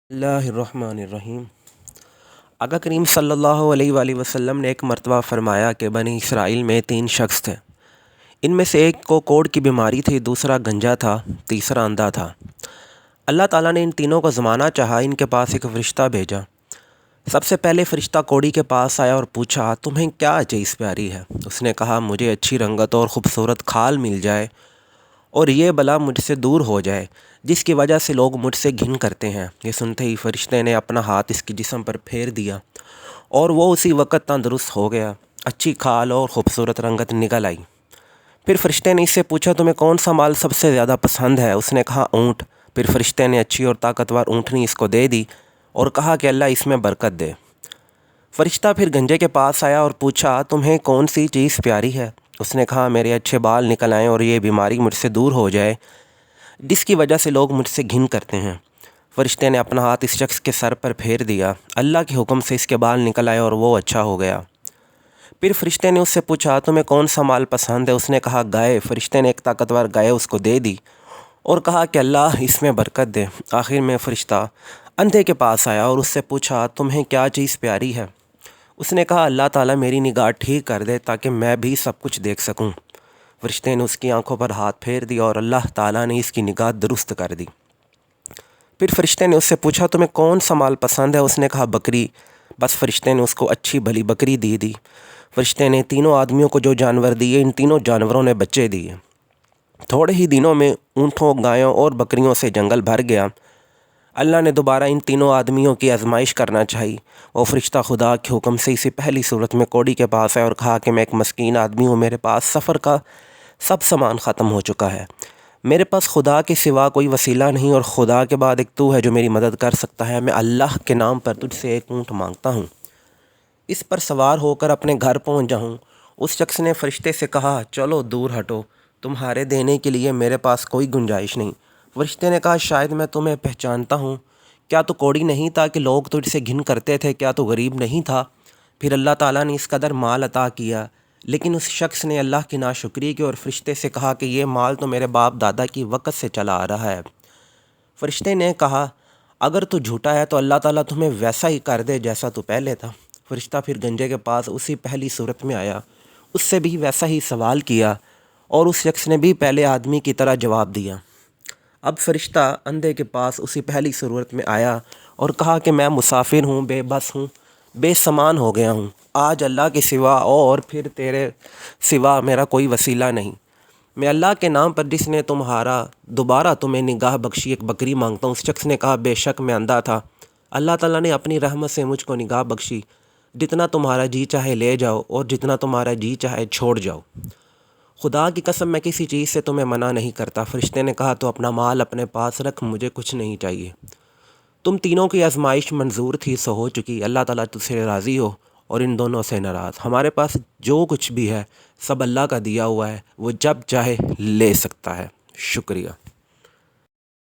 اللہ الرحمن الرحیم۔ آقا کریم صلی اللہ علیہ وآلہ وسلم نے ایک مرتبہ فرمایا کہ بنی اسرائیل میں 3 شخص تھے۔ ان میں سے ایک کو کوڑ کی بیماری تھی، دوسرا گنجا تھا، تیسرا اندھا تھا۔ اللہ تعالیٰ نے ان تینوں کو زمانہ چاہا، ان کے پاس ایک فرشتہ بھیجا۔ سب سے پہلے فرشتہ کوڑی کے پاس آیا اور پوچھا، تمہیں کیا چیز پیاری ہے؟ اس نے کہا، مجھے اچھی رنگت اور خوبصورت کھال مل جائے اور یہ بلا مجھ سے دور ہو جائے جس کی وجہ سے لوگ مجھ سے گھن کرتے ہیں۔ یہ سنتے ہی فرشتے نے اپنا ہاتھ اس کی جسم پر پھیر دیا اور وہ اسی وقت تندرست ہو گیا، اچھی کھال اور خوبصورت رنگت نکل آئی۔ پھر فرشتے نے اس سے پوچھا، تمہیں کون سا مال سب سے زیادہ پسند ہے؟ اس نے کہا، اونٹ۔ پھر فرشتے نے اچھی اور طاقتور اونٹنی اس کو دے دی اور کہا کہ اللہ اس میں برکت دے۔ فرشتہ پھر گنجے کے پاس آیا اور پوچھا، تمہیں کون سی چیز پیاری ہے؟ اس نے کہا، میرے اچھے بال نکل آئیں اور یہ بیماری مجھ سے دور ہو جائے جس کی وجہ سے لوگ مجھ سے گھن کرتے ہیں۔ فرشتے نے اپنا ہاتھ اس شخص کے سر پر پھیر دیا، اللہ کے حکم سے اس کے بال نکل آئے اور وہ اچھا ہو گیا۔ پھر فرشتے نے اس سے پوچھا، تمہیں کون سا مال پسند ہے؟ اس نے کہا، گائے۔ فرشتے نے ایک طاقتور گائے اس کو دے دی اور کہا کہ اللہ اس میں برکت دے۔ آخر میں فرشتہ اندھے کے پاس آیا اور اس سے پوچھا، تمہیں کیا چیز پیاری ہے؟ اس نے کہا، اللہ تعالیٰ میری نگاہ ٹھیک کر دے تاکہ میں بھی سب کچھ دیکھ سکوں۔ فرشتے نے اس کی آنکھوں پر ہاتھ پھیر دیا اور اللہ تعالیٰ نے اس کی نگاہ درست کر دی۔ پھر فرشتے نے اس سے پوچھا، تمہیں کون سا مال پسند ہے؟ اس نے کہا، بکری۔ بس فرشتے نے اس کو اچھی بھلی بکری دی۔ فرشتے نے تینوں آدمیوں کو جو جانور دیے، ان تینوں جانوروں نے بچے دیے۔ تھوڑے ہی دنوں میں اونٹوں، گایوں اور بکریوں سے جنگل بھر گیا۔ اللہ نے دوبارہ ان تینوں آدمیوں کی آزمائش کرنا چاہی۔ وہ فرشتہ خدا کے حکم سے اسی پہلی صورت میں کوڑی کے پاس آیا اور کہا کہ میں ایک مسکین آدمی ہوں، میرے پاس سفر کا سب سامان ختم ہو چکا ہے، میرے پاس خدا کے سوا کوئی وسیلہ نہیں اور خدا کے بعد ایک تو ہے جو میری مدد کر سکتا ہے۔ میں اللہ کے نام پر تجھ سے ایک اونٹ مانگتا ہوں، اس پر سوار ہو کر اپنے گھر پہنچ جاؤں۔ اس شخص نے فرشتے سے کہا، چلو دور ہٹو، تمہارے دینے کے لیے میرے پاس کوئی گنجائش نہیں۔ فرشتے نے کہا، شاید میں تمہیں پہچانتا ہوں، کیا تو کوڑی نہیں تھا کہ لوگ تجھ سے گھن کرتے تھے؟ کیا تو غریب نہیں تھا؟ پھر اللہ تعالیٰ نے اس قدر مال عطا کیا، لیکن اس شخص نے اللہ کی ناشکری کی اور فرشتے سے کہا کہ یہ مال تو میرے باپ دادا کی وقت سے چلا آ رہا ہے۔ فرشتے نے کہا، اگر تو جھوٹا ہے تو اللہ تعالیٰ تمہیں ویسا ہی کر دے جیسا تو پہلے تھا۔ فرشتہ پھر گنجے کے پاس اسی پہلی صورت میں آیا، اس سے بھی ویسا ہی سوال کیا اور اس شخص نے بھی پہلے آدمی کی طرح جواب دیا۔ اب فرشتہ اندھے کے پاس اسی پہلی صورت میں آیا اور کہا کہ میں مسافر ہوں، بے بس ہوں، بے سامان ہو گیا ہوں، آج اللہ کے سوا اور پھر تیرے سوا میرا کوئی وسیلہ نہیں۔ میں اللہ کے نام پر جس نے دوبارہ تمہیں نگاہ بخشی ایک بکری مانگتا ہوں۔ اس شخص نے کہا، بے شک میں اندھا تھا، اللہ تعالیٰ نے اپنی رحمت سے مجھ کو نگاہ بخشی، جتنا تمہارا جی چاہے لے جاؤ اور جتنا تمہارا جی چاہے چھوڑ جاؤ، خدا کی قسم میں کسی چیز سے تمہیں منع نہیں کرتا۔ فرشتے نے کہا، تو اپنا مال اپنے پاس رکھ، مجھے کچھ نہیں چاہیے۔ تم تینوں کی آزمائش منظور تھی سو ہو چکی، اللہ تعالیٰ تجھ سے راضی ہو اور ان دونوں سے ناراض۔ ہمارے پاس جو کچھ بھی ہے سب اللہ کا دیا ہوا ہے، وہ جب چاہے لے سکتا ہے۔ شکریہ۔